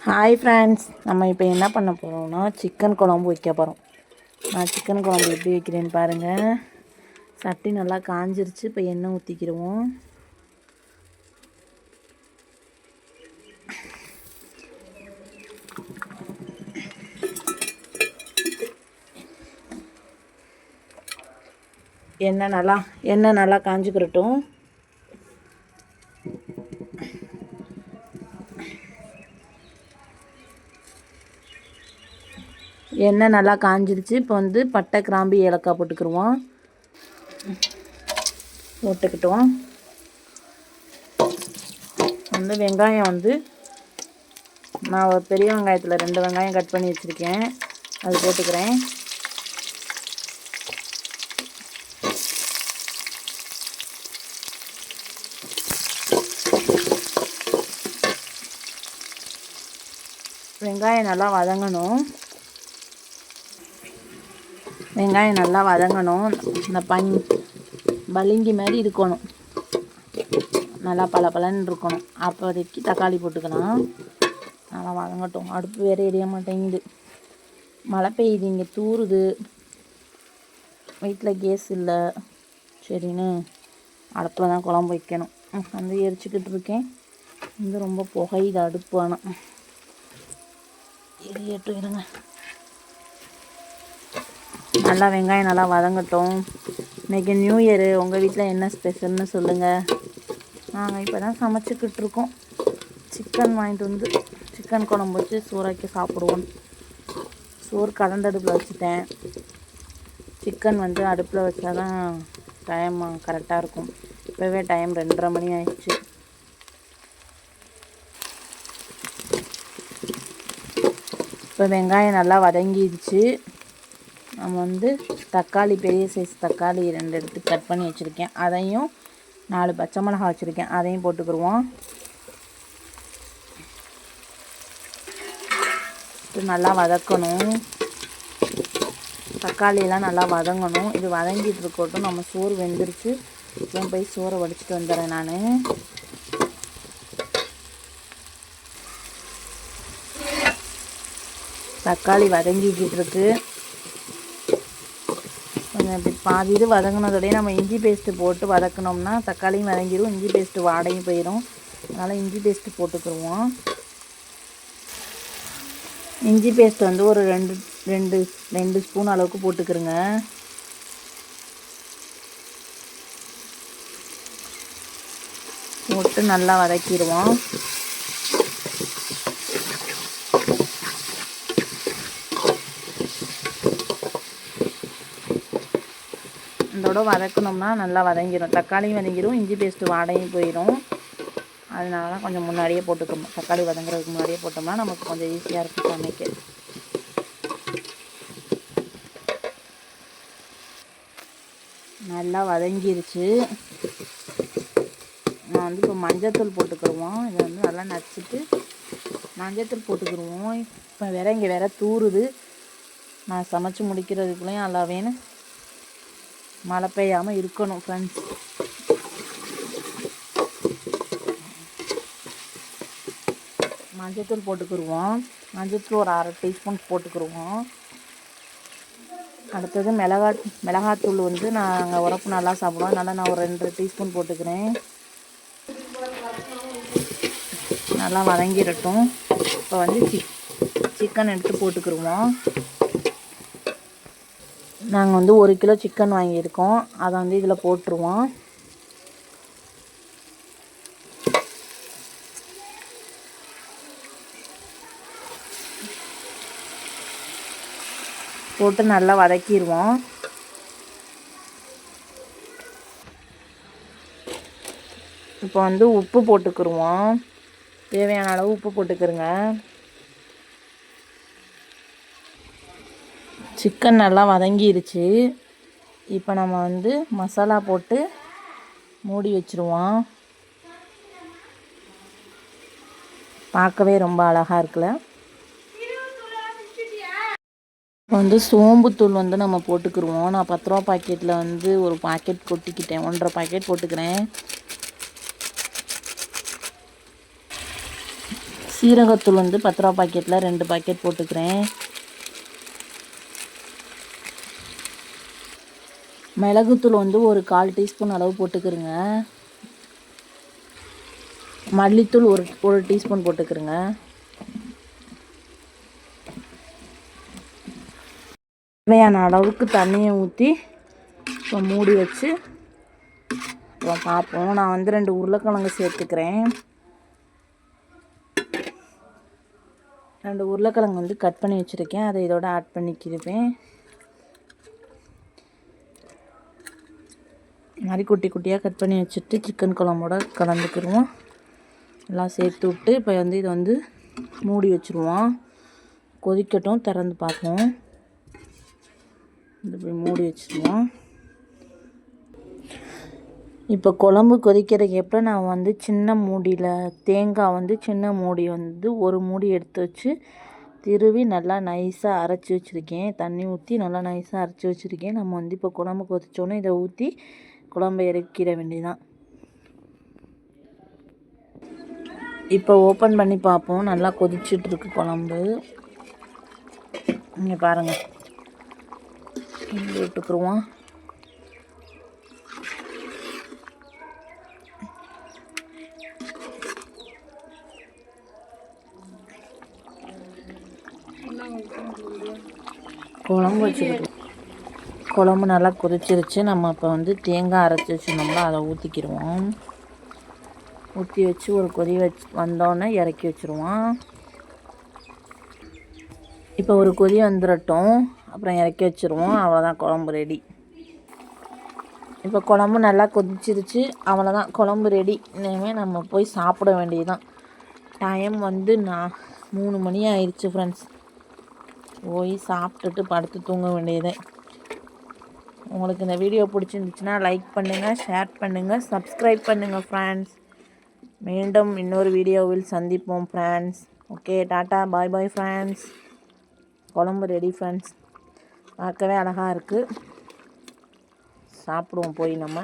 Hi friends, நம்ம இப்போ என்ன பண்ண போகிறோம்னா சிக்கன் குழம்பு வைக்க போகிறோம். நான் சிக்கன் குழம்பு எப்படி வைக்கிறேன்னு பாருங்கள். சட்டி நல்லா காஞ்சிருச்சு. இப்போ எண்ணெய் ஊற்றிக்கிடுவோம். எண்ணெய் நல்லா காஞ்சிக்கிறட்டும். எண்ணெய் நல்லா காஞ்சிருச்சு. இப்போ வந்து பட்டை, கிராம்பு, ஏலக்காய் போட்டுக்கிடுவோம். வந்து வெங்காயம் வந்து நான் ஒரு பெரிய வெங்காயத்தில் 2 வெங்காயம் கட் பண்ணி வச்சுருக்கேன். அது போட்டுக்கிறேன். வெங்காயம் நல்லா வதங்கணும். இந்த பளிங்கி மாதிரி இருக்கணும். நல்லா பளபளன்னு இருக்கணும். அப்போதைக்கு தக்காளி போட்டுக்கலாம். நல்லா வதங்கட்டும். அடுப்பு வேறு எரிய மாட்டேங்குது. மழை பெய்யுது, இங்கே தூறுது. வீட்டில் கேஸ் இல்லை. சரின்னு அடுப்பில் தான் குழம்பு வைக்கணும். வந்து எரிச்சிக்கிட்டு இருக்கேன். வந்து ரொம்ப புகையுது அடுப்பு. ஆனால் எரியட்டும், இருங்க. நல்லா வெங்காயம் நல்லா வதங்கட்டும். இன்றைக்கி நியூ இயரு. உங்கள் வீட்டில் என்ன ஸ்பெஷல்னு சொல்லுங்கள். நாங்கள் இப்போ தான் சமைச்சிக்கிட்டு இருக்கோம். சிக்கன் வாங்கிட்டு வந்து சிக்கன் குழம்பு வச்சு சோறாக்கி சாப்பிடுவோம். சோறு கரண்ட் அடுப்பில் வச்சுட்டேன். சிக்கன் வந்து அடுப்பில் வச்சா தான் டைம் கரெக்டாக இருக்கும். இப்போவே டைம் 2:30 மணி ஆயிடுச்சு. இப்போ வெங்காயம் நல்லா வதங்கிடுச்சு. நம்ம வந்து தக்காளி, பெரிய சைஸ் தக்காளி 2 எடுத்து கட் பண்ணி வச்சுருக்கேன். அதையும் 4 பச்சை மிளகாய் வச்சுருக்கேன். அதையும் போட்டுக்கிடுவோம். நல்லா வதக்கணும். தக்காளியெல்லாம் நல்லா வதங்கணும். இது வதங்கிட்டு இருக்கட்டும். நம்ம சோறு வெந்துருச்சு. இப்போ போய் சோறை வடிச்சிட்டு வந்துடுறேன் நான். தக்காளி வதங்கிக்கிட்டு இருக்கு. கொஞ்சம் இப்படி பாதி இது வதங்கினதோடய நம்ம இஞ்சி பேஸ்ட்டு போட்டு வதக்கினோம்னா தக்காளியும் வதங்கிடும், இஞ்சி பேஸ்ட்டு வாடையும் போயிடும். அதனால் இஞ்சி பேஸ்ட்டு போட்டுக்கிடுவோம். இஞ்சி பேஸ்ட் வந்து ஒரு 2 ஸ்பூன் அளவுக்கு போட்டுக்கிறோங்க. போட்டு நல்லா வதக்கிடுவோம். இதோட வதக்கணும்னா நல்லா வதங்கிடும். தக்காளியும் வதங்கிடும், இஞ்சி பேஸ்ட்டு வாடையும் போயிடும். அதனால தான் கொஞ்சம் முன்னாடியே போட்டுக்கணும். தக்காளி வதங்குறதுக்கு முன்னாடியே போட்டோம்னா நமக்கு கொஞ்சம் ஈஸியாக இருக்கும் சமைக்க. நல்லா வதங்கிருச்சு. நான் வந்து இப்போ மஞ்சத்தூள் போட்டுக்கிடுவோம். இதை வந்து நல்லா நச்சுட்டு மஞ்சத்தூள் போட்டுக்கிடுவோம். இப்போ இங்கே வேற தூறுது. நான் சமைச்சு முடிக்கிறதுக்குள்ளேயும் நல்லா வேணும். மழை பெய்யாமல் இருக்கணும் ஃப்ரெண்ட்ஸ். மஞ்சத்தூள் போட்டுக்கிடுவோம். மஞ்சத்தூள் ஒரு 1/2 டீஸ்பூன் போட்டுக்கிடுவோம். அடுத்தது மிளகாத்தூள் வந்து நாங்கள் உரப்பு நல்லா சாப்பிடுவோம். அதனால் நான் ஒரு 2 டீஸ்பூன் போட்டுக்கிறேன். நல்லா வதங்கிடட்டும். இப்போ வந்து சிக்கன் எடுத்து போட்டுக்கிடுவோம். நாங்கள் வந்து 1 கிலோ சிக்கன் வாங்கியிருக்கோம். அதை வந்து இதில் போட்டுருவோம். போட்டு நல்லா வதக்கிடுவோம். இப்போ வந்து உப்பு போட்டுக்கிடுவோம். தேவையான அளவு உப்பு போட்டுக்கிறோங்க. சிக்கன் நல்லா வதங்கிருச்சு. இப்போ நம்ம வந்து மசாலா போட்டு மூடி வச்சுருவோம். பார்க்கவே ரொம்ப அழகாக இருக்குல்ல. இப்போ வந்து சோம்புத்தூள் வந்து நம்ம போட்டுக்கிடுவோம். நான் 10 ரூபா பாக்கெட்டில் வந்து ஒரு பாக்கெட் கொட்டிக்கிட்டேன். 1.5 பாக்கெட் போட்டுக்கிறேன். சீரகத்தூள் வந்து 10 ரூபா பாக்கெட்டில் 2 பாக்கெட் போட்டுக்கிறேன். மிளகுத்தூள் வந்து ஒரு 1/4 டீஸ்பூன் அளவு போட்டுக்கிறேங்க. மல்லித்தூள் ஒரு டீஸ்பூன் போட்டுக்கிறேங்க. தேவையான அளவுக்கு தண்ணியை ஊற்றி இப்போ மூடி வச்சு அப்புறம் பார்ப்போம். நான் வந்து 2 உருளைக்கிழங்கு சேர்த்துக்கிறேன். 2 உருளைக்கிழங்கு வந்து கட் பண்ணி வச்சுருக்கேன். அதை இதோட ஆட் பண்ணிக்கிடுவேன். இது மாதிரி குட்டி குட்டியாக கட் பண்ணி வச்சுட்டு சிக்கன் குழம்போட கலந்துக்கிடுவோம். எல்லாம் சேர்த்து விட்டு இப்போ வந்து இதை வந்து மூடி வச்சுருவோம். கொதிக்கட்டும், திறந்து பார்ப்போம். இது போய் மூடி வச்சுருவோம். இப்போ குழம்பு கொதிக்கிறதுக்கு நான் வந்து சின்ன மூடியில் தேங்காய் வந்து சின்ன மூடி வந்து ஒரு மூடி எடுத்து வச்சு திருவி நல்லா நைஸாக அரைச்சி வச்சுருக்கேன். தண்ணி ஊற்றி நல்லா நைஸாக அரைச்சி வச்சுருக்கேன். நம்ம வந்து இப்போ குழம்பு கொதிச்சோன்னே இதை ஊற்றி குழம்பை இறக்கிட வேண்டியதான். இப்போ ஓப்பன் பண்ணி பார்ப்போம். நல்லா கொதிச்சிட்ருக்கு குழம்பு. இங்கே பாருங்கள், விட்டுக்குருவோம். குழம்பு வச்சுருக்கு. குழம்பு நல்லா கொதிச்சிருச்சு. நம்ம இப்போ வந்து தேங்காய் அரைச்சி வச்சுருந்தோம்ல அதை ஊற்றிக்கிடுவோம். ஊற்றி வச்சு ஒரு கொதி வந்தோடனே இறக்கி வச்சுருவோம். இப்போ ஒரு கொதி வந்துடட்டும், அப்புறம் இறக்கி வச்சுருவோம். அவ்வளோதான், குழம்பு ரெடி. இப்போ குழம்பு நல்லா கொதிச்சிருச்சு. அவ்வளோதான், குழம்பு ரெடி. இனிமேல் நம்ம போய் சாப்பிட வேண்டியதுதான். டைம் வந்து 3 மணி ஆயிடுச்சு ஃப்ரெண்ட்ஸ். போய் சாப்பிட்டுட்டு படுத்து தூங்க வேண்டியதே. உங்களுக்கு இந்த வீடியோ பிடிச்சிருந்துச்சுன்னா லைக் பண்ணுங்கள், ஷேர் பண்ணுங்கள், சப்ஸ்கிரைப் பண்ணுங்கள் ஃப்ரெண்ட்ஸ். மீண்டும் இன்னொரு வீடியோவில் சந்திப்போம் ஃப்ரெண்ட்ஸ். ஓகே, டாட்டா, பாய் பாய் ஃப்ரெண்ட்ஸ். குழம்பு ரெடி ஃப்ரெண்ட்ஸ். பார்க்கவே அழகாக இருக்குது. சாப்பிடுவோம் போய் நம்ம.